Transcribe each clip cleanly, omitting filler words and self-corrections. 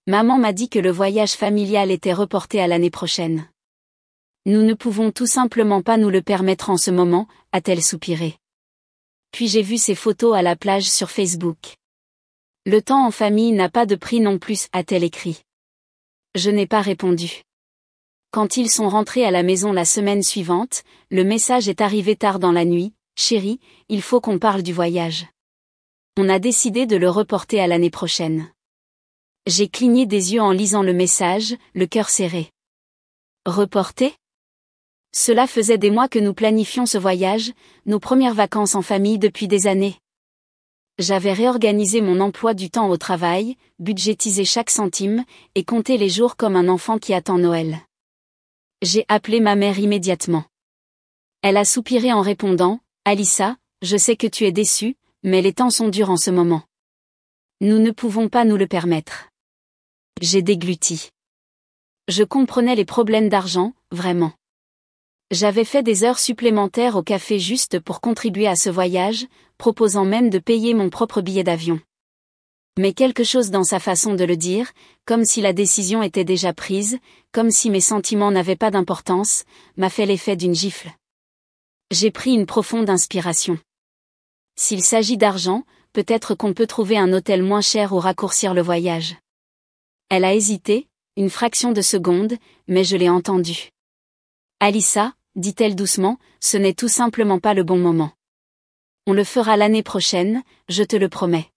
Maman m'a dit que le voyage familial était reporté à l'année prochaine. Nous ne pouvons tout simplement pas nous le permettre en ce moment, a-t-elle soupiré. Puis j'ai vu ses photos à la plage sur Facebook. Le temps en famille n'a pas de prix non plus, a-t-elle écrit. Je n'ai pas répondu. Quand ils sont rentrés à la maison la semaine suivante, le message est arrivé tard dans la nuit. Chérie, il faut qu'on parle du voyage. On a décidé de le reporter à l'année prochaine. J'ai cligné des yeux en lisant le message, le cœur serré. Reporter ? Cela faisait des mois que nous planifions ce voyage, nos premières vacances en famille depuis des années. J'avais réorganisé mon emploi du temps au travail, budgétisé chaque centime, et compté les jours comme un enfant qui attend Noël. J'ai appelé ma mère immédiatement. Elle a soupiré en répondant, « Alissa, je sais que tu es déçue, mais les temps sont durs en ce moment. Nous ne pouvons pas nous le permettre. » J'ai dégluti. Je comprenais les problèmes d'argent, vraiment. J'avais fait des heures supplémentaires au café juste pour contribuer à ce voyage, proposant même de payer mon propre billet d'avion. Mais quelque chose dans sa façon de le dire, comme si la décision était déjà prise, comme si mes sentiments n'avaient pas d'importance, m'a fait l'effet d'une gifle. J'ai pris une profonde inspiration. S'il s'agit d'argent, peut-être qu'on peut trouver un hôtel moins cher ou raccourcir le voyage. Elle a hésité, une fraction de seconde, mais je l'ai entendue. Alissa, dit-elle doucement, ce n'est tout simplement pas le bon moment. On le fera l'année prochaine, je te le promets.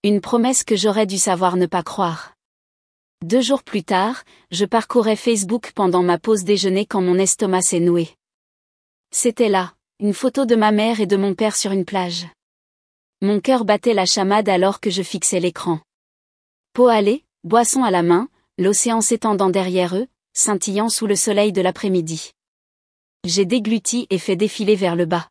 Une promesse que j'aurais dû savoir ne pas croire. 2 jours plus tard, je parcourais Facebook pendant ma pause déjeuner quand mon estomac s'est noué. C'était là, une photo de ma mère et de mon père sur une plage. Mon cœur battait la chamade alors que je fixais l'écran. Peau hâlée, boisson à la main, l'océan s'étendant derrière eux, scintillant sous le soleil de l'après-midi. J'ai dégluti et fait défiler vers le bas.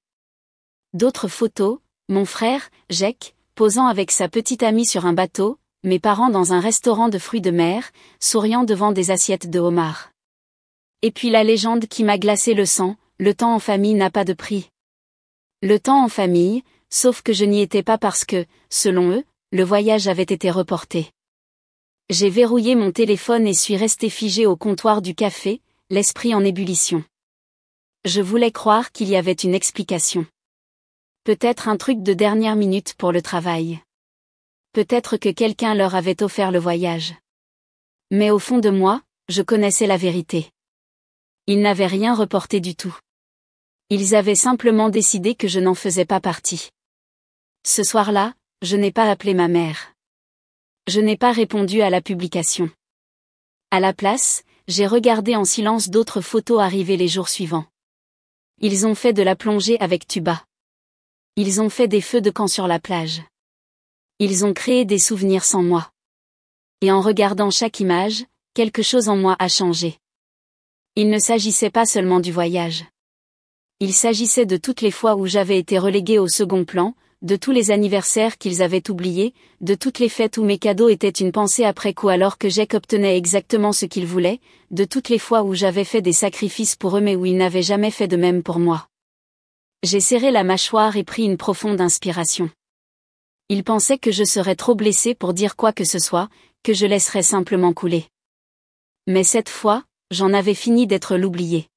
D'autres photos, mon frère, Jake, posant avec sa petite amie sur un bateau, mes parents dans un restaurant de fruits de mer, souriant devant des assiettes de homard. Et puis la légende qui m'a glacé le sang, le temps en famille n'a pas de prix. Le temps en famille, sauf que je n'y étais pas parce que, selon eux, le voyage avait été reporté. J'ai verrouillé mon téléphone et suis resté figé au comptoir du café, l'esprit en ébullition. Je voulais croire qu'il y avait une explication. Peut-être un truc de dernière minute pour le travail. Peut-être que quelqu'un leur avait offert le voyage. Mais au fond de moi, je connaissais la vérité. Ils n'avaient rien reporté du tout. Ils avaient simplement décidé que je n'en faisais pas partie. Ce soir-là, je n'ai pas appelé ma mère. Je n'ai pas répondu à la publication. À la place, j'ai regardé en silence d'autres photos arriver les jours suivants. Ils ont fait de la plongée avec tuba. Ils ont fait des feux de camp sur la plage. Ils ont créé des souvenirs sans moi. Et en regardant chaque image, quelque chose en moi a changé. Il ne s'agissait pas seulement du voyage. Il s'agissait de toutes les fois où j'avais été reléguée au second plan, de tous les anniversaires qu'ils avaient oubliés, de toutes les fêtes où mes cadeaux étaient une pensée après coup alors que Jake obtenait exactement ce qu'il voulait, de toutes les fois où j'avais fait des sacrifices pour eux mais où ils n'avaient jamais fait de même pour moi. J'ai serré la mâchoire et pris une profonde inspiration. Ils pensaient que je serais trop blessée pour dire quoi que ce soit, que je laisserais simplement couler. Mais cette fois, j'en avais fini d'être l'oublié.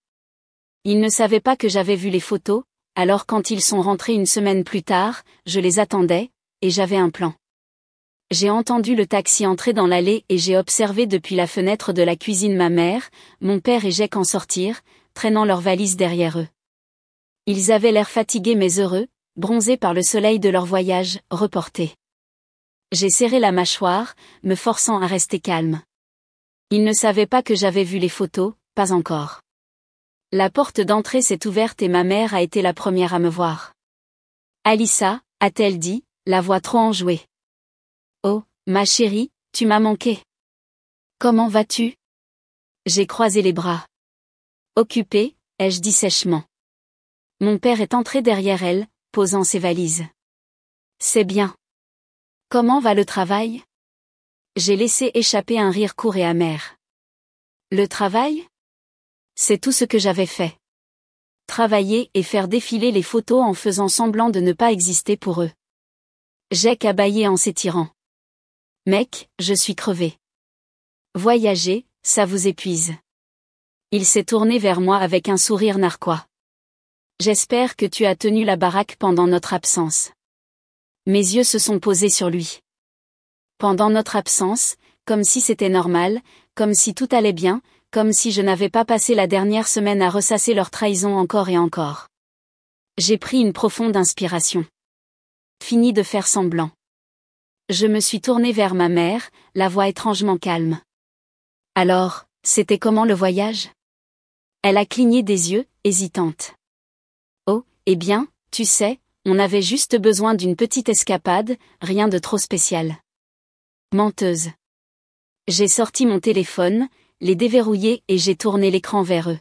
Ils ne savaient pas que j'avais vu les photos, alors quand ils sont rentrés une semaine plus tard, je les attendais, et j'avais un plan. J'ai entendu le taxi entrer dans l'allée et j'ai observé depuis la fenêtre de la cuisine ma mère, mon père et Jake en sortir, traînant leurs valises derrière eux. Ils avaient l'air fatigués mais heureux, bronzés par le soleil de leur voyage, reporté. J'ai serré la mâchoire, me forçant à rester calme. Ils ne savaient pas que j'avais vu les photos, pas encore. La porte d'entrée s'est ouverte et ma mère a été la première à me voir. « Alissa » a-t-elle dit, la voix trop enjouée. « Oh, ma chérie, tu m'as manqué. Comment vas-tu » J'ai croisé les bras. « Occupée » ai-je dit sèchement. Mon père est entré derrière elle, posant ses valises. « C'est bien. Comment va le travail » J'ai laissé échapper un rire court et amer. « Le travail ?» C'est tout ce que j'avais fait. Travailler et faire défiler les photos en faisant semblant de ne pas exister pour eux. Jake a bâillé en s'étirant. « Mec, je suis crevé. Voyager, ça vous épuise. Il s'est tourné vers moi avec un sourire narquois. J'espère que tu as tenu la baraque pendant notre absence. Mes yeux se sont posés sur lui. Pendant notre absence, comme si c'était normal, comme si tout allait bien, comme si je n'avais pas passé la dernière semaine à ressasser leur trahison encore et encore. J'ai pris une profonde inspiration. Fini de faire semblant. Je me suis tournée vers ma mère, la voix étrangement calme. Alors, c'était comment le voyage? Elle a cligné des yeux, hésitante. Oh, eh bien, tu sais, on avait juste besoin d'une petite escapade, rien de trop spécial. Menteuse. J'ai sorti mon téléphone, l'ai déverrouillé et j'ai tourné l'écran vers eux.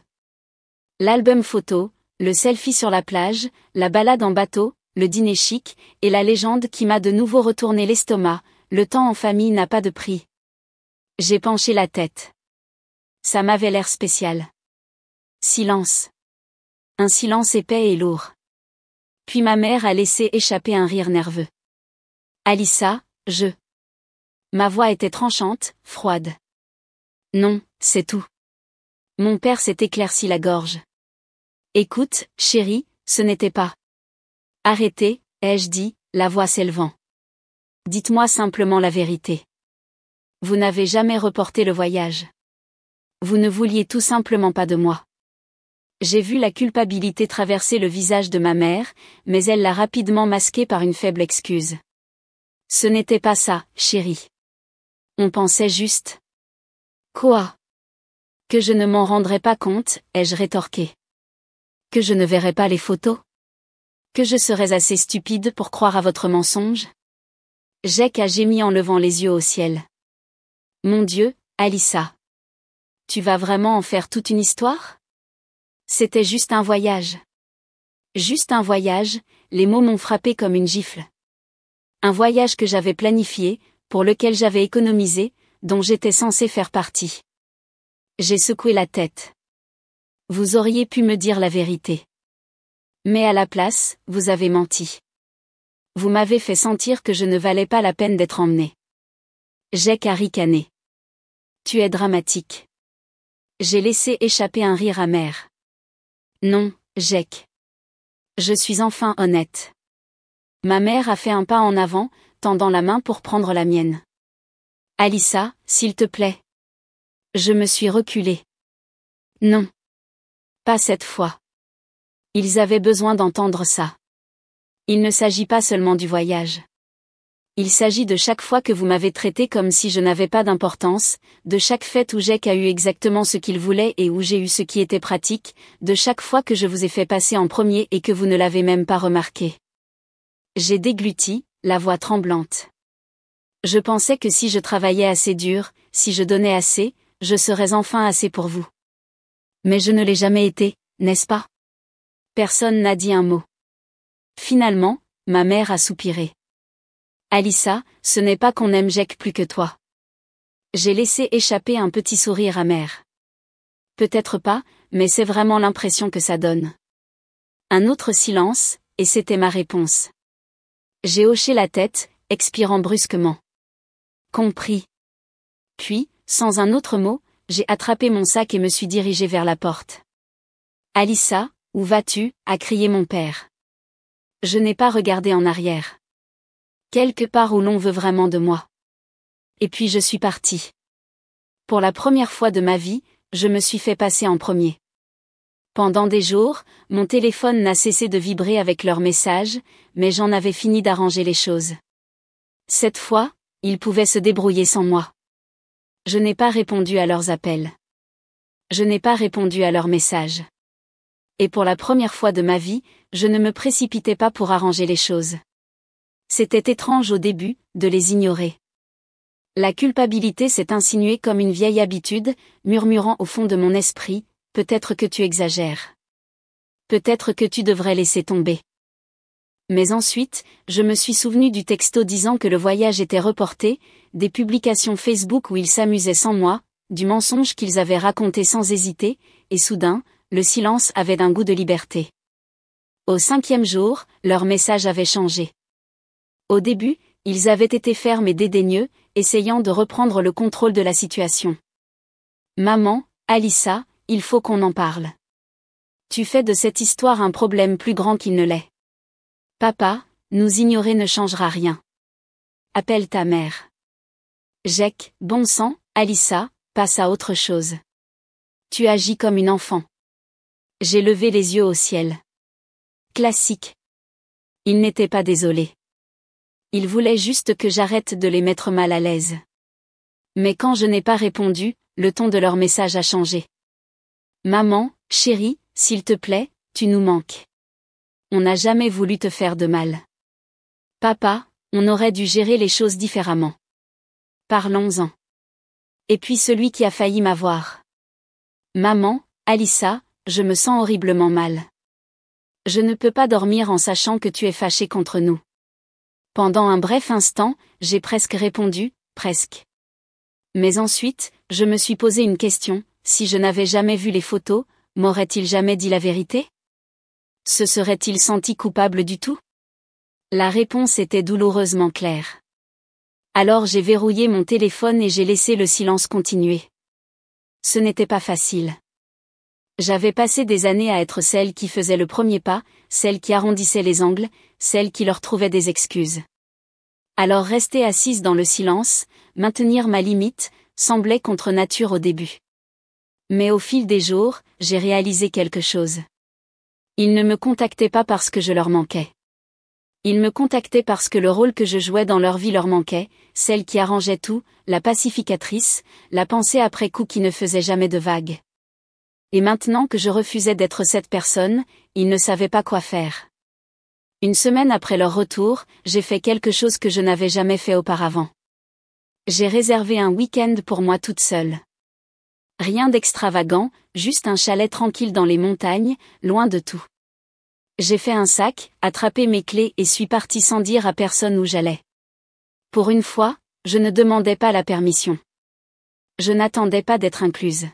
L'album photo, le selfie sur la plage, la balade en bateau, le dîner chic, et la légende qui m'a de nouveau retourné l'estomac, le temps en famille n'a pas de prix. J'ai penché la tête. Ça m'avait l'air spécial. Silence. Un silence épais et lourd. Puis ma mère a laissé échapper un rire nerveux. Alissa, Ma voix était tranchante, froide. Non, c'est tout. Mon père s'est éclairci la gorge. Écoute, chérie, ce n'était pas. Arrêtez, ai-je dit, la voix s'élevant. Dites-moi simplement la vérité. Vous n'avez jamais reporté le voyage. Vous ne vouliez tout simplement pas de moi. J'ai vu la culpabilité traverser le visage de ma mère, mais elle l'a rapidement masquée par une faible excuse. Ce n'était pas ça, chérie. On pensait juste. Quoi? Que je ne m'en rendrais pas compte, ai-je rétorqué. Que je ne verrais pas les photos? Que je serais assez stupide pour croire à votre mensonge? Jake a gémi en levant les yeux au ciel. Mon Dieu, Alissa. Tu vas vraiment en faire toute une histoire? C'était juste un voyage. Juste un voyage, les mots m'ont frappé comme une gifle. Un voyage que j'avais planifié, pour lequel j'avais économisé, dont j'étais censé faire partie. J'ai secoué la tête. Vous auriez pu me dire la vérité. Mais à la place, vous avez menti. Vous m'avez fait sentir que je ne valais pas la peine d'être emmené. Jake a ricané. Tu es dramatique. J'ai laissé échapper un rire amer. Non, Jake. Je suis enfin honnête. Ma mère a fait un pas en avant, tendant la main pour prendre la mienne. Alissa, s'il te plaît. Je me suis reculée. Non. Pas cette fois. Ils avaient besoin d'entendre ça. Il ne s'agit pas seulement du voyage. Il s'agit de chaque fois que vous m'avez traité comme si je n'avais pas d'importance, de chaque fête où Jake a eu exactement ce qu'il voulait et où j'ai eu ce qui était pratique, de chaque fois que je vous ai fait passer en premier et que vous ne l'avez même pas remarqué. J'ai dégluti, la voix tremblante. Je pensais que si je travaillais assez dur, si je donnais assez, je serais enfin assez pour vous. Mais je ne l'ai jamais été, n'est-ce pas? Personne n'a dit un mot. Finalement, ma mère a soupiré. Alissa, ce n'est pas qu'on aime Jake plus que toi. J'ai laissé échapper un petit sourire amer. Peut-être pas, mais c'est vraiment l'impression que ça donne. Un autre silence, et c'était ma réponse. J'ai hoché la tête, expirant brusquement. Compris. Puis, sans un autre mot, j'ai attrapé mon sac et me suis dirigée vers la porte. Alissa, où vas-tu? A crié mon père. Je n'ai pas regardé en arrière. Quelque part où l'on veut vraiment de moi. Et puis je suis partie. Pour la première fois de ma vie, je me suis fait passer en premier. Pendant des jours, mon téléphone n'a cessé de vibrer avec leurs messages, mais j'en avais fini d'arranger les choses. Cette fois, ils pouvaient se débrouiller sans moi. Je n'ai pas répondu à leurs appels. Je n'ai pas répondu à leurs messages. Et pour la première fois de ma vie, je ne me précipitais pas pour arranger les choses. C'était étrange au début, de les ignorer. La culpabilité s'est insinuée comme une vieille habitude, murmurant au fond de mon esprit, peut-être que tu exagères. Peut-être que tu devrais laisser tomber. Mais ensuite, je me suis souvenu du texto disant que le voyage était reporté, des publications Facebook où ils s'amusaient sans moi, du mensonge qu'ils avaient raconté sans hésiter, et soudain, le silence avait d'un goût de liberté. Au 5e jour, leur message avait changé. Au début, ils avaient été fermes et dédaigneux, essayant de reprendre le contrôle de la situation. Maman, Alyssa, il faut qu'on en parle. Tu fais de cette histoire un problème plus grand qu'il ne l'est. Papa, nous ignorer ne changera rien. Appelle ta mère. Jake, bon sang, Alyssa, passe à autre chose. Tu agis comme une enfant. J'ai levé les yeux au ciel. Classique. Il n'était pas désolé. Il voulait juste que j'arrête de les mettre mal à l'aise. Mais quand je n'ai pas répondu, le ton de leur message a changé. Maman, chérie, s'il te plaît, tu nous manques. On n'a jamais voulu te faire de mal. Papa, on aurait dû gérer les choses différemment. Parlons-en. Et puis celui qui a failli m'avoir. Maman, Alyssa, je me sens horriblement mal. Je ne peux pas dormir en sachant que tu es fâchée contre nous. Pendant un bref instant, j'ai presque répondu, presque. Mais ensuite, je me suis posé une question, si je n'avais jamais vu les photos, m'aurait-il jamais dit la vérité? Se serait-il senti coupable du tout? La réponse était douloureusement claire. Alors j'ai verrouillé mon téléphone et j'ai laissé le silence continuer. Ce n'était pas facile. J'avais passé des années à être celle qui faisait le premier pas, celle qui arrondissait les angles, celle qui leur trouvait des excuses. Alors rester assise dans le silence, maintenir ma limite, semblait contre nature au début. Mais au fil des jours, j'ai réalisé quelque chose. Ils ne me contactaient pas parce que je leur manquais. Ils me contactaient parce que le rôle que je jouais dans leur vie leur manquait, celle qui arrangeait tout, la pacificatrice, la pensée après coup qui ne faisait jamais de vagues. Et maintenant que je refusais d'être cette personne, ils ne savaient pas quoi faire. Une semaine après leur retour, j'ai fait quelque chose que je n'avais jamais fait auparavant. J'ai réservé un week-end pour moi toute seule. Rien d'extravagant, juste un chalet tranquille dans les montagnes, loin de tout. J'ai fait un sac, attrapé mes clés et suis partie sans dire à personne où j'allais. Pour une fois, je ne demandais pas la permission. Je n'attendais pas d'être incluse.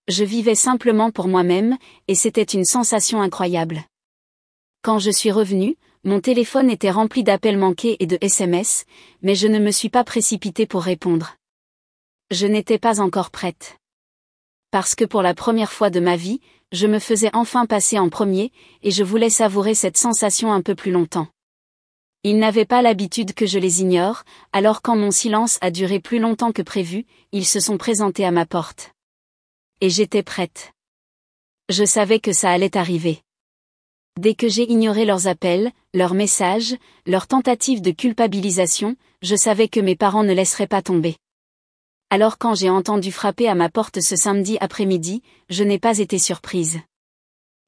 Je vivais simplement pour moi-même, et c'était une sensation incroyable. Quand je suis revenue, mon téléphone était rempli d'appels manqués et de SMS, mais je ne me suis pas précipitée pour répondre. Je n'étais pas encore prête. Parce que pour la première fois de ma vie, je me faisais enfin passer en premier, et je voulais savourer cette sensation un peu plus longtemps. Ils n'avaient pas l'habitude que je les ignore, alors quand mon silence a duré plus longtemps que prévu, ils se sont présentés à ma porte. Et j'étais prête. Je savais que ça allait arriver. Dès que j'ai ignoré leurs appels, leurs messages, leurs tentatives de culpabilisation, je savais que mes parents ne laisseraient pas tomber. Alors quand j'ai entendu frapper à ma porte ce samedi après-midi, je n'ai pas été surprise.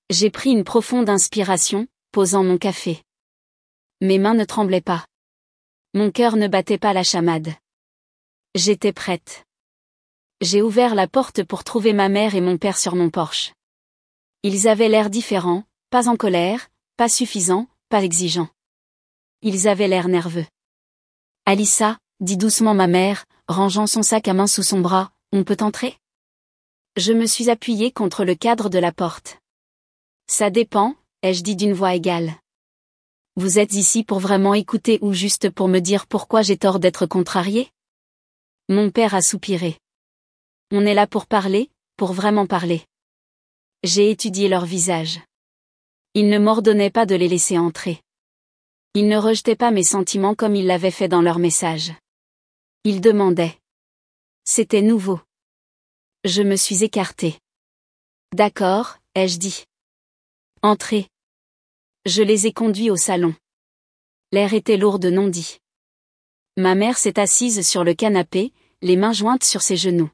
J'ai pris une profonde inspiration, posant mon café. Mes mains ne tremblaient pas. Mon cœur ne battait pas la chamade. J'étais prête. J'ai ouvert la porte pour trouver ma mère et mon père sur mon porche. Ils avaient l'air différents, pas en colère, pas suffisants, pas exigeants. Ils avaient l'air nerveux. Alyssa, dit doucement ma mère, rangeant son sac à main sous son bras, on peut entrer? Je me suis appuyée contre le cadre de la porte. Ça dépend, ai-je dit d'une voix égale. Vous êtes ici pour vraiment écouter ou juste pour me dire pourquoi j'ai tort d'être contrariée? Mon père a soupiré. On est là pour parler, pour vraiment parler. J'ai étudié leur visage. Ils ne m'ordonnaient pas de les laisser entrer. Ils ne rejetaient pas mes sentiments comme ils l'avaient fait dans leur message. Ils demandaient. C'était nouveau. Je me suis écartée. D'accord, ai-je dit. Entrez. Je les ai conduits au salon. L'air était lourd de non-dit. Ma mère s'est assise sur le canapé, les mains jointes sur ses genoux.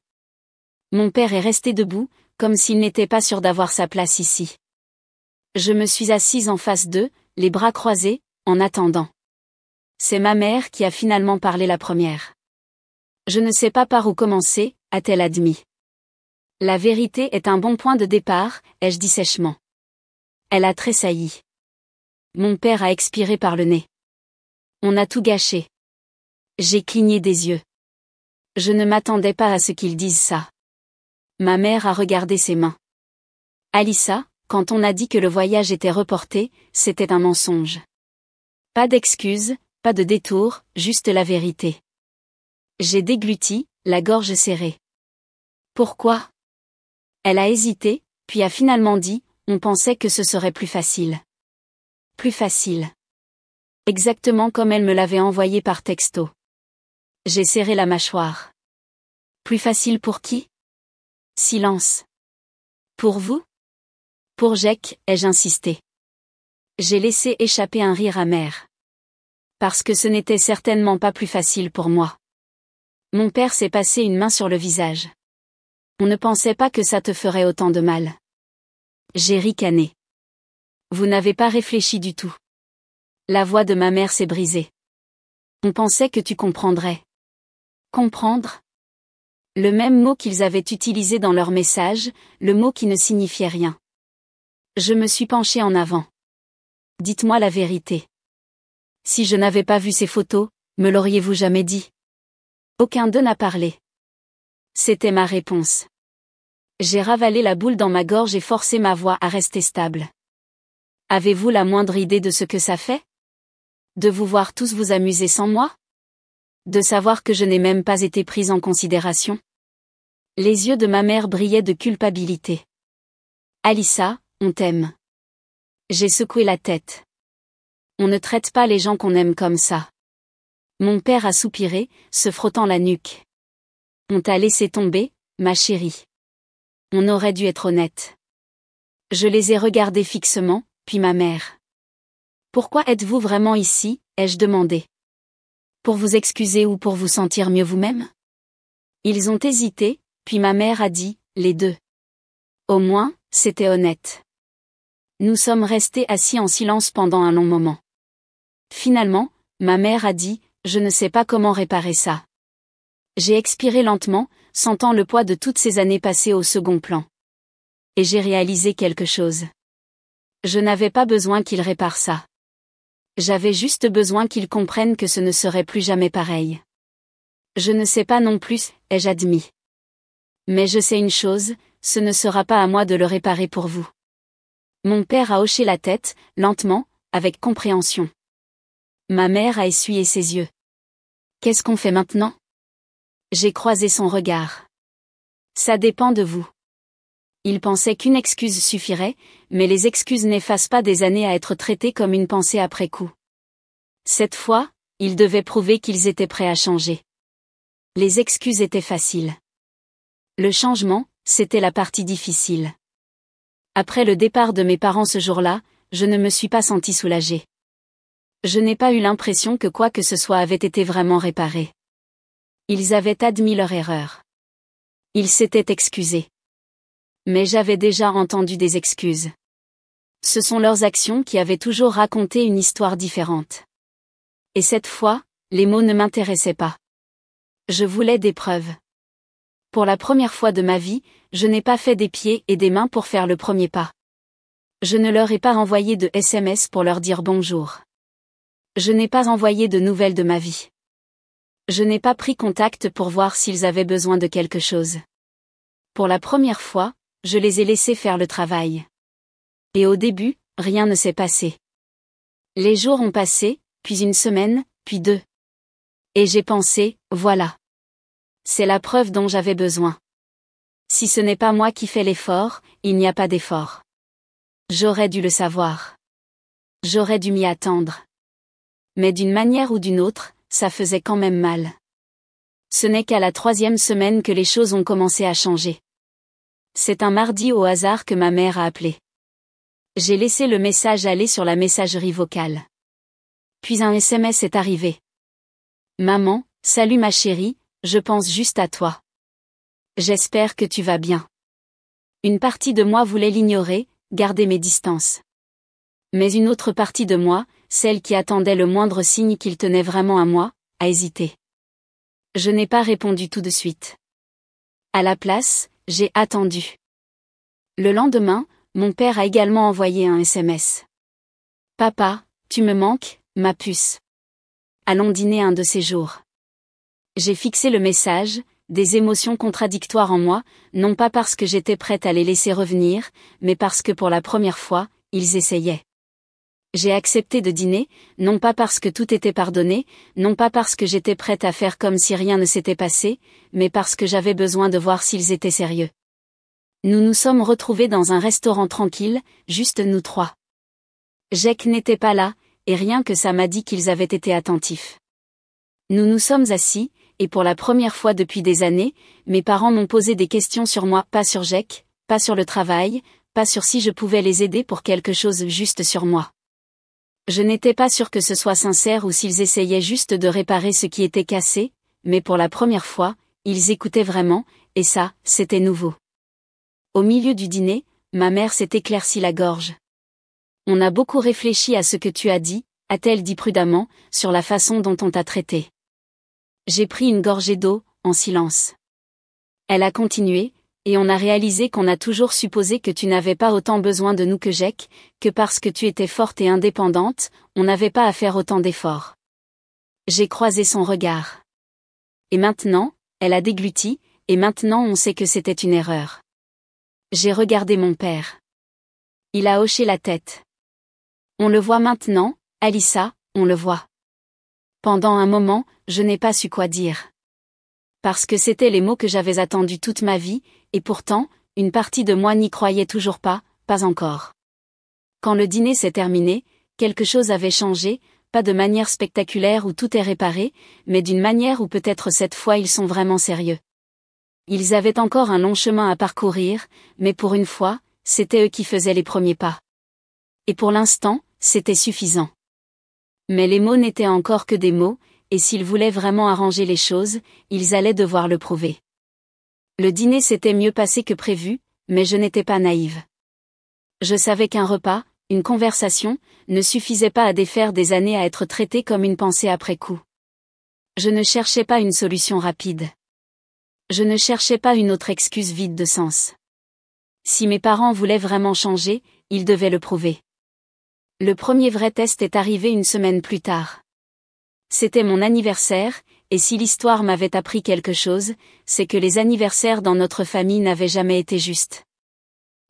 Mon père est resté debout, comme s'il n'était pas sûr d'avoir sa place ici. Je me suis assise en face d'eux, les bras croisés, en attendant. C'est ma mère qui a finalement parlé la première. Je ne sais pas par où commencer, a-t-elle admis. La vérité est un bon point de départ, ai-je dit sèchement. Elle a tressailli. Mon père a expiré par le nez. On a tout gâché. J'ai cligné des yeux. Je ne m'attendais pas à ce qu'ils disent ça. Ma mère a regardé ses mains. Alyssa, quand on a dit que le voyage était reporté, c'était un mensonge. Pas d'excuses, pas de détour, juste la vérité. J'ai dégluti, la gorge serrée. Pourquoi? Elle a hésité, puis a finalement dit, on pensait que ce serait plus facile. Plus facile. Exactement comme elle me l'avait envoyé par texto. J'ai serré la mâchoire. Plus facile pour qui? Silence. Pour vous? Pour Jack, ai-je insisté. J'ai laissé échapper un rire amer. Parce que ce n'était certainement pas plus facile pour moi. Mon père s'est passé une main sur le visage. On ne pensait pas que ça te ferait autant de mal. J'ai ricané. Vous n'avez pas réfléchi du tout. La voix de ma mère s'est brisée. On pensait que tu comprendrais. Comprendre? Le même mot qu'ils avaient utilisé dans leur message, le mot qui ne signifiait rien. Je me suis penchée en avant. Dites-moi la vérité. Si je n'avais pas vu ces photos, me l'auriez-vous jamais dit? Aucun d'eux n'a parlé. C'était ma réponse. J'ai ravalé la boule dans ma gorge et forcé ma voix à rester stable. Avez-vous la moindre idée de ce que ça fait? De vous voir tous vous amuser sans moi? De savoir que je n'ai même pas été prise en considération? Les yeux de ma mère brillaient de culpabilité. Alyssa, on t'aime. J'ai secoué la tête. On ne traite pas les gens qu'on aime comme ça. Mon père a soupiré, se frottant la nuque. On t'a laissé tomber, ma chérie. On aurait dû être honnête. Je les ai regardés fixement, puis ma mère. Pourquoi êtes-vous vraiment ici, ai-je demandé. Pour vous excuser ou pour vous sentir mieux vous-même? Ils ont hésité, puis ma mère a dit, les deux. Au moins, c'était honnête. Nous sommes restés assis en silence pendant un long moment. Finalement, ma mère a dit, je ne sais pas comment réparer ça. J'ai expiré lentement, sentant le poids de toutes ces années passées au second plan. Et j'ai réalisé quelque chose. Je n'avais pas besoin qu'il répare ça. J'avais juste besoin qu'il comprenne que ce ne serait plus jamais pareil. Je ne sais pas non plus, ai-je admis. Mais je sais une chose, ce ne sera pas à moi de le réparer pour vous. Mon père a hoché la tête, lentement, avec compréhension. Ma mère a essuyé ses yeux. Qu'est-ce qu'on fait maintenant? J'ai croisé son regard. Ça dépend de vous. Il pensait qu'une excuse suffirait, mais les excuses n'effacent pas des années à être traitées comme une pensée après coup. Cette fois, ils devaient prouver qu'ils étaient prêts à changer. Les excuses étaient faciles. Le changement, c'était la partie difficile. Après le départ de mes parents ce jour-là, je ne me suis pas sentie soulagée. Je n'ai pas eu l'impression que quoi que ce soit avait été vraiment réparé. Ils avaient admis leur erreur. Ils s'étaient excusés. Mais j'avais déjà entendu des excuses. Ce sont leurs actions qui avaient toujours raconté une histoire différente. Et cette fois, les mots ne m'intéressaient pas. Je voulais des preuves. Pour la première fois de ma vie, je n'ai pas fait des pieds et des mains pour faire le premier pas. Je ne leur ai pas envoyé de SMS pour leur dire bonjour. Je n'ai pas envoyé de nouvelles de ma vie. Je n'ai pas pris contact pour voir s'ils avaient besoin de quelque chose. Pour la première fois, je les ai laissés faire le travail. Et au début, rien ne s'est passé. Les jours ont passé, puis une semaine, puis deux. Et j'ai pensé, voilà. C'est la preuve dont j'avais besoin. Si ce n'est pas moi qui fais l'effort, il n'y a pas d'effort. J'aurais dû le savoir. J'aurais dû m'y attendre. Mais d'une manière ou d'une autre, ça faisait quand même mal. Ce n'est qu'à la 3e semaine que les choses ont commencé à changer. C'est un mardi au hasard que ma mère a appelé. J'ai laissé le message aller sur la messagerie vocale. Puis un SMS est arrivé. Maman, salut ma chérie, je pense juste à toi. J'espère que tu vas bien. Une partie de moi voulait l'ignorer, garder mes distances. Mais une autre partie de moi, celle qui attendait le moindre signe qu'il tenait vraiment à moi, a hésité. Je n'ai pas répondu tout de suite. À la place, j'ai attendu. Le lendemain, mon père a également envoyé un SMS. Papa, tu me manques, ma puce. Allons dîner un de ces jours. J'ai fixé le message, des émotions contradictoires en moi, non pas parce que j'étais prête à les laisser revenir, mais parce que pour la première fois, ils essayaient. J'ai accepté de dîner, non pas parce que tout était pardonné, non pas parce que j'étais prête à faire comme si rien ne s'était passé, mais parce que j'avais besoin de voir s'ils étaient sérieux. Nous nous sommes retrouvés dans un restaurant tranquille, juste nous trois. Jake n'était pas là, et rien que ça m'a dit qu'ils avaient été attentifs. Nous nous sommes assis, et pour la première fois depuis des années, mes parents m'ont posé des questions sur moi, pas sur Jake, pas sur le travail, pas sur si je pouvais les aider pour quelque chose, juste sur moi. Je n'étais pas sûre que ce soit sincère ou s'ils essayaient juste de réparer ce qui était cassé, mais pour la première fois, ils écoutaient vraiment, et ça, c'était nouveau. Au milieu du dîner, ma mère s'est éclaircie la gorge. On a beaucoup réfléchi à ce que tu as dit, a-t-elle dit prudemment, sur la façon dont on t'a traité. J'ai pris une gorgée d'eau, en silence. Elle a continué, et on a réalisé qu'on a toujours supposé que tu n'avais pas autant besoin de nous que Jake, que parce que tu étais forte et indépendante, on n'avait pas à faire autant d'efforts. J'ai croisé son regard. Et maintenant, elle a dégluti, et maintenant on sait que c'était une erreur. J'ai regardé mon père. Il a hoché la tête. On le voit maintenant, Alyssa, on le voit. Pendant un moment, je n'ai pas su quoi dire. Parce que c'étaient les mots que j'avais attendus toute ma vie, et pourtant, une partie de moi n'y croyait toujours pas, pas encore. Quand le dîner s'est terminé, quelque chose avait changé, pas de manière spectaculaire où tout est réparé, mais d'une manière où peut-être cette fois ils sont vraiment sérieux. Ils avaient encore un long chemin à parcourir, mais pour une fois, c'était eux qui faisaient les premiers pas. Et pour l'instant, c'était suffisant. Mais les mots n'étaient encore que des mots, et s'ils voulaient vraiment arranger les choses, ils allaient devoir le prouver. Le dîner s'était mieux passé que prévu, mais je n'étais pas naïve. Je savais qu'un repas, une conversation, ne suffisait pas à défaire des années à être traitées comme une pensée après coup. Je ne cherchais pas une solution rapide. Je ne cherchais pas une autre excuse vide de sens. Si mes parents voulaient vraiment changer, ils devaient le prouver. Le premier vrai test est arrivé une semaine plus tard. C'était mon anniversaire, et si l'histoire m'avait appris quelque chose, c'est que les anniversaires dans notre famille n'avaient jamais été justes.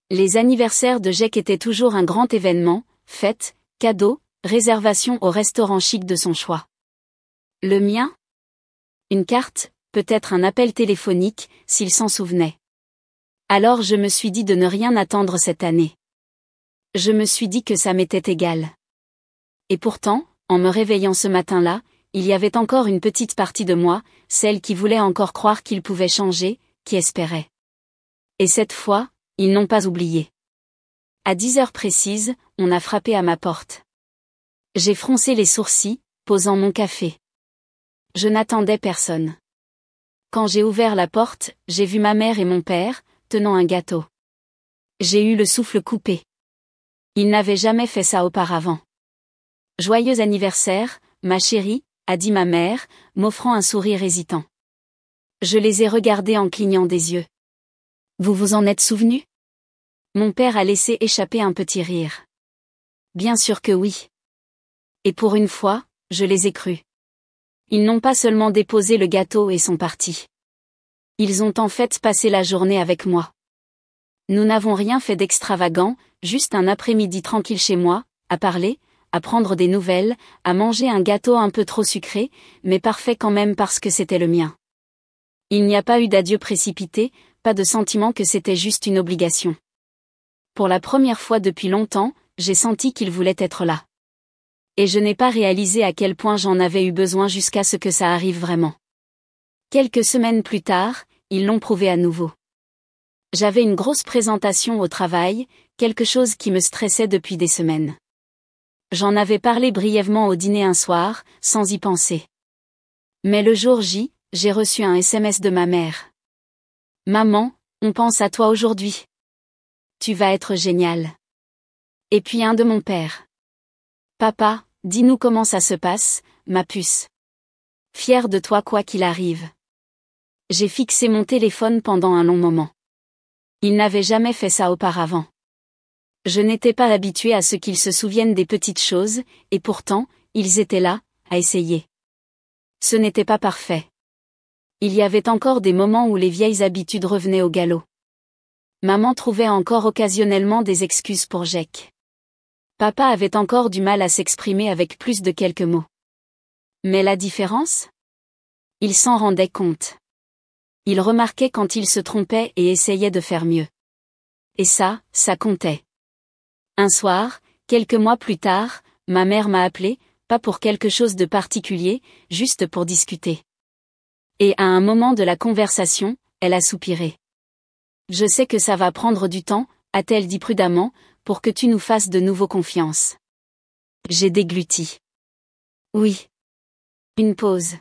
Les anniversaires de Jake étaient toujours un grand événement, fête, cadeaux, réservation au restaurant chic de son choix. Le mien? Une carte, peut-être un appel téléphonique, s'il s'en souvenait. Alors je me suis dit de ne rien attendre cette année. Je me suis dit que ça m'était égal. Et pourtant, en me réveillant ce matin-là, il y avait encore une petite partie de moi, celle qui voulait encore croire qu'il pouvait changer, qui espérait. Et cette fois, ils n'ont pas oublié. À 10 heures précises, on a frappé à ma porte. J'ai froncé les sourcils, posant mon café. Je n'attendais personne. Quand j'ai ouvert la porte, j'ai vu ma mère et mon père, tenant un gâteau. J'ai eu le souffle coupé. Ils n'avaient jamais fait ça auparavant. Joyeux anniversaire, ma chérie, a dit ma mère, m'offrant un sourire hésitant. Je les ai regardés en clignant des yeux. Vous vous en êtes souvenu? Mon père a laissé échapper un petit rire. Bien sûr que oui. Et pour une fois, je les ai crus. Ils n'ont pas seulement déposé le gâteau et sont partis. Ils ont en fait passé la journée avec moi. Nous n'avons rien fait d'extravagant, juste un après-midi tranquille chez moi, à parler, à prendre des nouvelles, à manger un gâteau un peu trop sucré, mais parfait quand même parce que c'était le mien. Il n'y a pas eu d'adieu précipité, pas de sentiment que c'était juste une obligation. Pour la première fois depuis longtemps, j'ai senti qu'il voulait être là. Et je n'ai pas réalisé à quel point j'en avais eu besoin jusqu'à ce que ça arrive vraiment. Quelques semaines plus tard, ils l'ont prouvé à nouveau. J'avais une grosse présentation au travail, quelque chose qui me stressait depuis des semaines. J'en avais parlé brièvement au dîner un soir, sans y penser. Mais le jour J, j'ai reçu un SMS de ma mère. Maman, on pense à toi aujourd'hui. Tu vas être génial. Et puis un de mon père. Papa, dis-nous comment ça se passe, ma puce. Fier de toi quoi qu'il arrive. J'ai fixé mon téléphone pendant un long moment. Il n'avait jamais fait ça auparavant. Je n'étais pas habituée à ce qu'ils se souviennent des petites choses, et pourtant, ils étaient là, à essayer. Ce n'était pas parfait. Il y avait encore des moments où les vieilles habitudes revenaient au galop. Maman trouvait encore occasionnellement des excuses pour Jake. Papa avait encore du mal à s'exprimer avec plus de quelques mots. Mais la différence? Il s'en rendait compte. Il remarquait quand il se trompait et essayait de faire mieux. Et ça comptait. Un soir, quelques mois plus tard, ma mère m'a appelé, pas pour quelque chose de particulier, juste pour discuter. Et à un moment de la conversation, elle a soupiré. Je sais que ça va prendre du temps, a-t-elle dit prudemment, pour que tu nous fasses de nouveau confiance. J'ai dégluti. Oui. Une pause.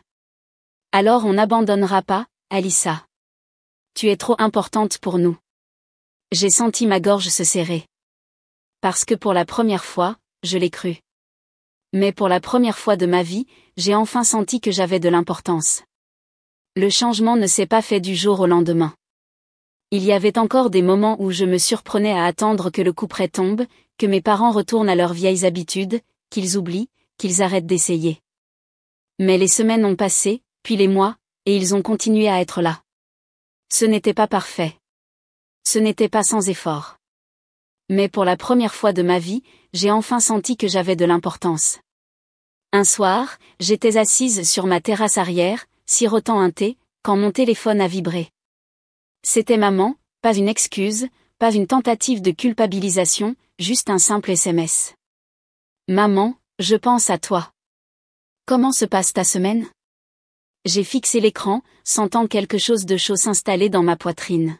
Alors on n'abandonnera pas, Alyssa. Tu es trop importante pour nous. J'ai senti ma gorge se serrer. Parce que pour la première fois, je l'ai cru. Mais pour la première fois de ma vie, j'ai enfin senti que j'avais de l'importance. Le changement ne s'est pas fait du jour au lendemain. Il y avait encore des moments où je me surprenais à attendre que le couperet tombe, que mes parents retournent à leurs vieilles habitudes, qu'ils oublient, qu'ils arrêtent d'essayer. Mais les semaines ont passé, puis les mois, et ils ont continué à être là. Ce n'était pas parfait. Ce n'était pas sans effort. Mais pour la première fois de ma vie, j'ai enfin senti que j'avais de l'importance. Un soir, j'étais assise sur ma terrasse arrière, sirotant un thé, quand mon téléphone a vibré. C'était maman, pas une excuse, pas une tentative de culpabilisation, juste un simple SMS. Maman, je pense à toi. Comment se passe ta semaine? J'ai fixé l'écran, sentant quelque chose de chaud s'installer dans ma poitrine.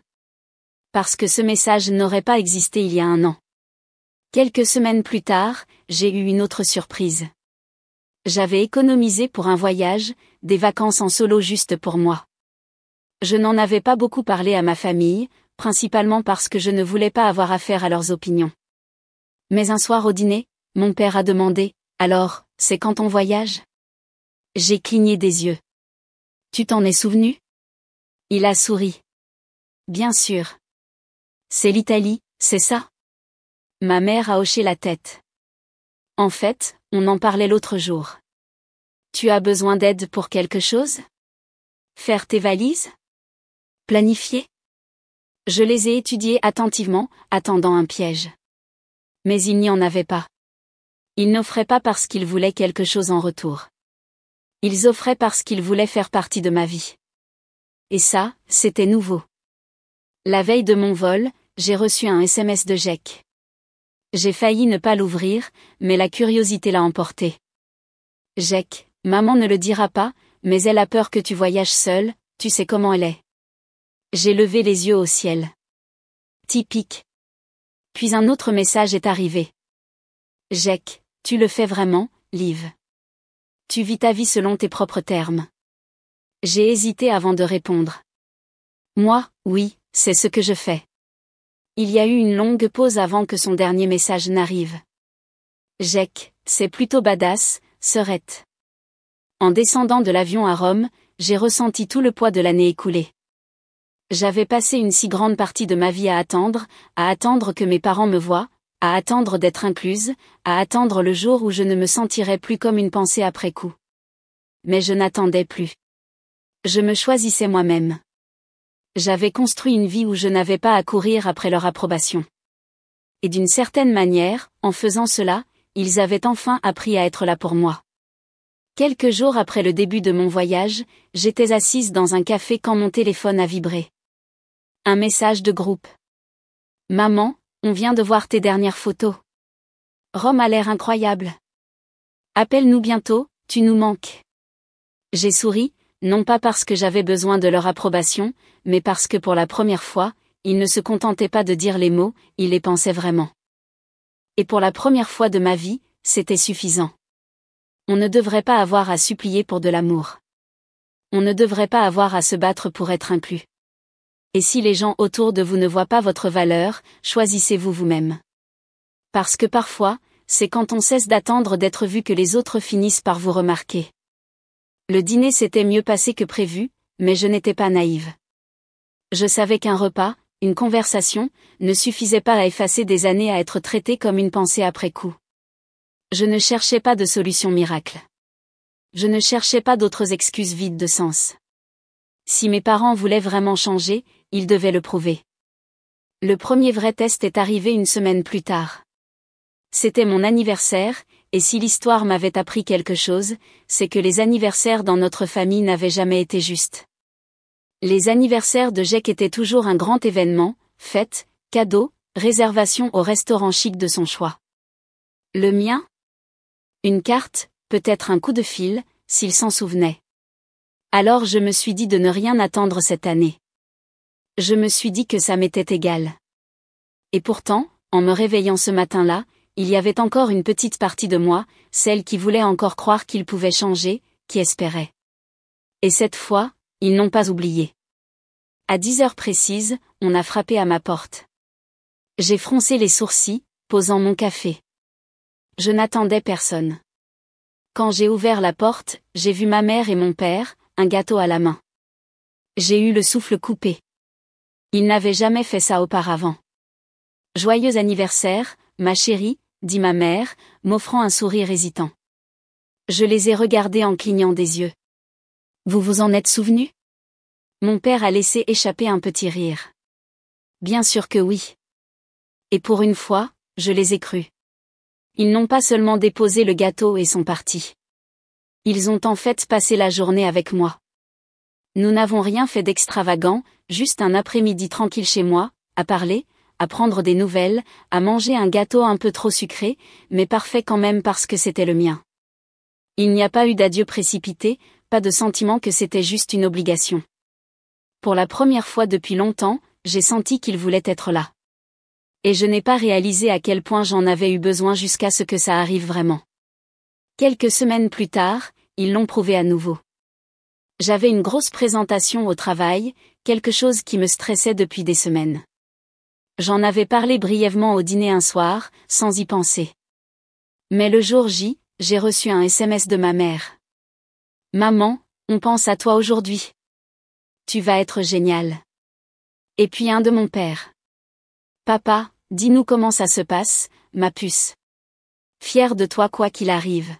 Parce que ce message n'aurait pas existé il y a un an. Quelques semaines plus tard, j'ai eu une autre surprise. J'avais économisé pour un voyage, des vacances en solo juste pour moi. Je n'en avais pas beaucoup parlé à ma famille, principalement parce que je ne voulais pas avoir affaire à leurs opinions. Mais un soir au dîner, mon père a demandé, « Alors, c'est quand on voyage ?» J'ai cligné des yeux. « Tu t'en es souvenu ?» Il a souri. « Bien sûr. C'est l'Italie, c'est ça ?» Ma mère a hoché la tête. « En fait, on en parlait l'autre jour. Tu as besoin d'aide pour quelque chose? Faire tes valises? Planifier? » Je les ai étudiées attentivement, attendant un piège. Mais il n'y en avait pas. Ils n'offraient pas parce qu'ils voulaient quelque chose en retour. Ils offraient parce qu'ils voulaient faire partie de ma vie. Et ça, c'était nouveau. La veille de mon vol, j'ai reçu un SMS de Jack. J'ai failli ne pas l'ouvrir, mais la curiosité l'a emporté. Jack, maman ne le dira pas, mais elle a peur que tu voyages seule, tu sais comment elle est. J'ai levé les yeux au ciel. Typique. Puis un autre message est arrivé. Jack, tu le fais vraiment, Liv. Tu vis ta vie selon tes propres termes. J'ai hésité avant de répondre. Moi, oui, c'est ce que je fais. Il y a eu une longue pause avant que son dernier message n'arrive. Jack, c'est plutôt badass, sœurette. En descendant de l'avion à Rome, j'ai ressenti tout le poids de l'année écoulée. J'avais passé une si grande partie de ma vie à attendre que mes parents me voient, à attendre d'être incluse, à attendre le jour où je ne me sentirais plus comme une pensée après coup. Mais je n'attendais plus. Je me choisissais moi-même. J'avais construit une vie où je n'avais pas à courir après leur approbation. Et d'une certaine manière, en faisant cela, ils avaient enfin appris à être là pour moi. Quelques jours après le début de mon voyage, j'étais assise dans un café quand mon téléphone a vibré. Un message de groupe. Maman, on vient de voir tes dernières photos. Rome a l'air incroyable. Appelle-nous bientôt, tu nous manques. J'ai souri, non pas parce que j'avais besoin de leur approbation, mais parce que pour la première fois, ils ne se contentaient pas de dire les mots, ils les pensaient vraiment. Et pour la première fois de ma vie, c'était suffisant. On ne devrait pas avoir à supplier pour de l'amour. On ne devrait pas avoir à se battre pour être inclus. Et si les gens autour de vous ne voient pas votre valeur, choisissez-vous vous-même. Parce que parfois, c'est quand on cesse d'attendre d'être vu que les autres finissent par vous remarquer. Le dîner s'était mieux passé que prévu, mais je n'étais pas naïve. Je savais qu'un repas, une conversation, ne suffisait pas à effacer des années à être traité comme une pensée après coup. Je ne cherchais pas de solution miracle. Je ne cherchais pas d'autres excuses vides de sens. Si mes parents voulaient vraiment changer, ils devaient le prouver. Le premier vrai test est arrivé une semaine plus tard. C'était mon anniversaire, et si l'histoire m'avait appris quelque chose, c'est que les anniversaires dans notre famille n'avaient jamais été justes. Les anniversaires de Jake étaient toujours un grand événement, fêtes, cadeaux, réservations au restaurant chic de son choix. Le mien? Une carte, peut-être un coup de fil, s'il s'en souvenait. Alors je me suis dit de ne rien attendre cette année. Je me suis dit que ça m'était égal. Et pourtant, en me réveillant ce matin-là, il y avait encore une petite partie de moi, celle qui voulait encore croire qu'il pouvait changer, qui espérait. Et cette fois, ils n'ont pas oublié. À 10 heures précises, on a frappé à ma porte. J'ai froncé les sourcils, posant mon café. Je n'attendais personne. Quand j'ai ouvert la porte, j'ai vu ma mère et mon père, un gâteau à la main. J'ai eu le souffle coupé. Ils n'avaient jamais fait ça auparavant. Joyeux anniversaire, ma chérie, dit ma mère, m'offrant un sourire hésitant. Je les ai regardés en clignant des yeux. Vous vous en êtes souvenu? Mon père a laissé échapper un petit rire. Bien sûr que oui. Et pour une fois, je les ai crus. Ils n'ont pas seulement déposé le gâteau et sont partis. Ils ont en fait passé la journée avec moi. Nous n'avons rien fait d'extravagant, juste un après-midi tranquille chez moi, à parler, à prendre des nouvelles, à manger un gâteau un peu trop sucré, mais parfait quand même parce que c'était le mien. Il n'y a pas eu d'adieu précipité, pas de sentiment que c'était juste une obligation. Pour la première fois depuis longtemps, j'ai senti qu'il voulait être là. Et je n'ai pas réalisé à quel point j'en avais eu besoin jusqu'à ce que ça arrive vraiment. Quelques semaines plus tard, ils l'ont prouvé à nouveau. J'avais une grosse présentation au travail, quelque chose qui me stressait depuis des semaines. J'en avais parlé brièvement au dîner un soir, sans y penser. Mais le jour J, j'ai reçu un SMS de ma mère. Maman, on pense à toi aujourd'hui. Tu vas être génial. Et puis un de mon père. Papa, dis-nous comment ça se passe, ma puce. Fier de toi quoi qu'il arrive.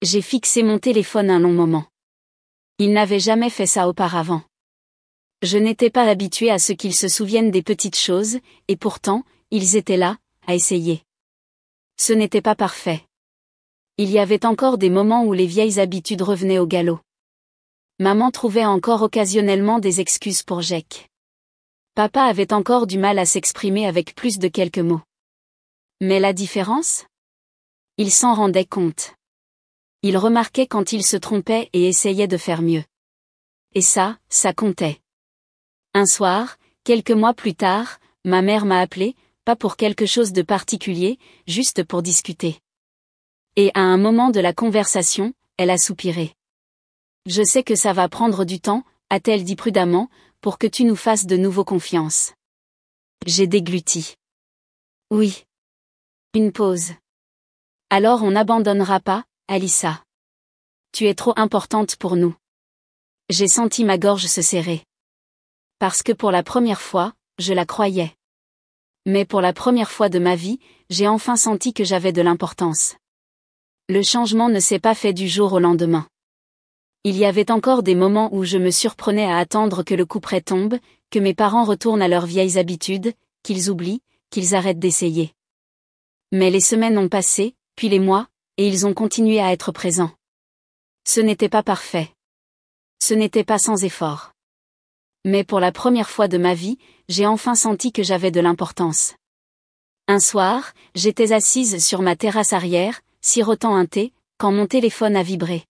J'ai fixé mon téléphone un long moment. Il n'avait jamais fait ça auparavant. Je n'étais pas habituée à ce qu'ils se souviennent des petites choses, et pourtant, ils étaient là, à essayer. Ce n'était pas parfait. Il y avait encore des moments où les vieilles habitudes revenaient au galop. Maman trouvait encore occasionnellement des excuses pour Jake. Papa avait encore du mal à s'exprimer avec plus de quelques mots. Mais la différence? Il s'en rendait compte. Il remarquait quand il se trompait et essayait de faire mieux. Et ça comptait. Un soir, quelques mois plus tard, ma mère m'a appelé, pas pour quelque chose de particulier, juste pour discuter. Et à un moment de la conversation, elle a soupiré. Je sais que ça va prendre du temps, a-t-elle dit prudemment, pour que tu nous fasses de nouveau confiance. J'ai dégluti. Oui. Une pause. Alors on n'abandonnera pas, Alyssa. Tu es trop importante pour nous. J'ai senti ma gorge se serrer. Parce que pour la première fois, je la croyais. Mais pour la première fois de ma vie, j'ai enfin senti que j'avais de l'importance. Le changement ne s'est pas fait du jour au lendemain. Il y avait encore des moments où je me surprenais à attendre que le couperet tombe, que mes parents retournent à leurs vieilles habitudes, qu'ils oublient, qu'ils arrêtent d'essayer. Mais les semaines ont passé, puis les mois, et ils ont continué à être présents. Ce n'était pas parfait. Ce n'était pas sans effort. Mais pour la première fois de ma vie, j'ai enfin senti que j'avais de l'importance. Un soir, j'étais assise sur ma terrasse arrière, sirotant un thé, quand mon téléphone a vibré.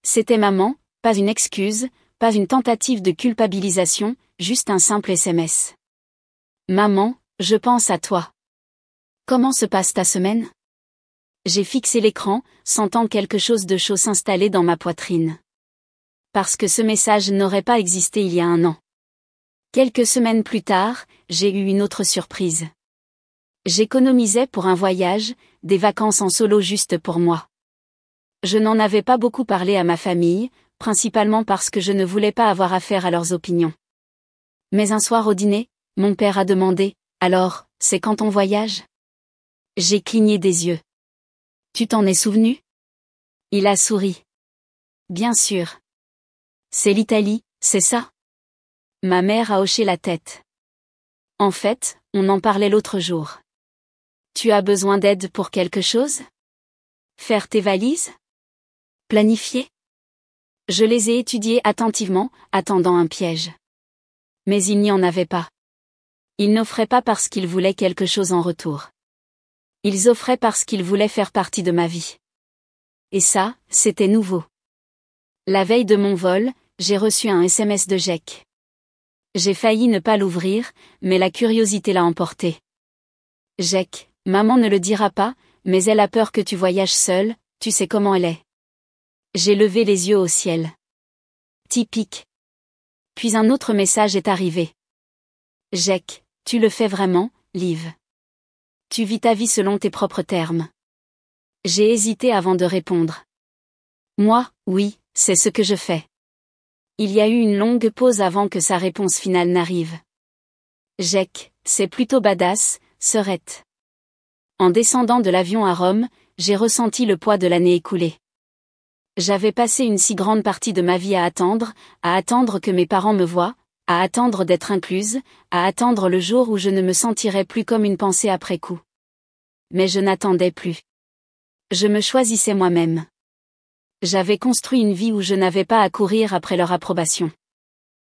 C'était maman, pas une excuse, pas une tentative de culpabilisation, juste un simple SMS. Maman, je pense à toi. Comment se passe ta semaine? J'ai fixé l'écran, sentant quelque chose de chaud s'installer dans ma poitrine. Parce que ce message n'aurait pas existé il y a un an. Quelques semaines plus tard, j'ai eu une autre surprise. J'économisais pour un voyage, des vacances en solo juste pour moi. Je n'en avais pas beaucoup parlé à ma famille, principalement parce que je ne voulais pas avoir affaire à leurs opinions. Mais un soir au dîner, mon père a demandé, « Alors, c'est quand on voyage ?» J'ai cligné des yeux. « Tu t'en es souvenu ?» Il a souri. « Bien sûr. C'est l'Italie, c'est ça ?» Ma mère a hoché la tête. En fait, on en parlait l'autre jour. Tu as besoin d'aide pour quelque chose? Faire tes valises? Planifier? Je les ai étudiées attentivement, attendant un piège. Mais il n'y en avait pas. Ils n'offraient pas parce qu'ils voulaient quelque chose en retour. Ils offraient parce qu'ils voulaient faire partie de ma vie. Et ça, c'était nouveau. La veille de mon vol, j'ai reçu un SMS de Jack. J'ai failli ne pas l'ouvrir, mais la curiosité l'a emporté. Jack, maman ne le dira pas, mais elle a peur que tu voyages seule, tu sais comment elle est. J'ai levé les yeux au ciel. Typique. Puis un autre message est arrivé. Jack, tu le fais vraiment, Liv. Tu vis ta vie selon tes propres termes. J'ai hésité avant de répondre. Moi, oui, c'est ce que je fais. Il y a eu une longue pause avant que sa réponse finale n'arrive. Jack, c'est plutôt badass, sœurette. En descendant de l'avion à Rome, j'ai ressenti le poids de l'année écoulée. J'avais passé une si grande partie de ma vie à attendre que mes parents me voient, à attendre d'être incluse, à attendre le jour où je ne me sentirais plus comme une pensée après coup. Mais je n'attendais plus. Je me choisissais moi-même. J'avais construit une vie où je n'avais pas à courir après leur approbation.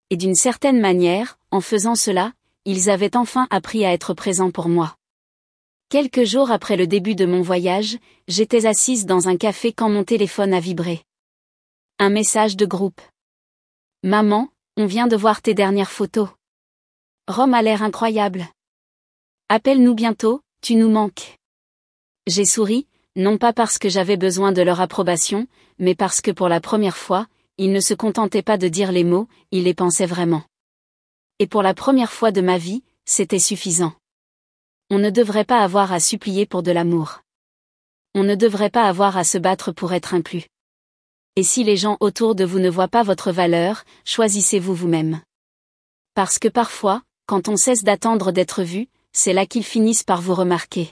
Et d'une certaine manière, en faisant cela, ils avaient enfin appris à être présents pour moi. Quelques jours après le début de mon voyage, j'étais assise dans un café quand mon téléphone a vibré. Un message de groupe. Maman, on vient de voir tes dernières photos. Rome a l'air incroyable. Appelle-nous bientôt, tu nous manques. J'ai souri, non pas parce que j'avais besoin de leur approbation, mais parce que pour la première fois, ils ne se contentaient pas de dire les mots, ils les pensaient vraiment. Et pour la première fois de ma vie, c'était suffisant. On ne devrait pas avoir à supplier pour de l'amour. On ne devrait pas avoir à se battre pour être inclus. Et si les gens autour de vous ne voient pas votre valeur, choisissez-vous vous-même. Parce que parfois, quand on cesse d'attendre d'être vu, c'est là qu'ils finissent par vous remarquer.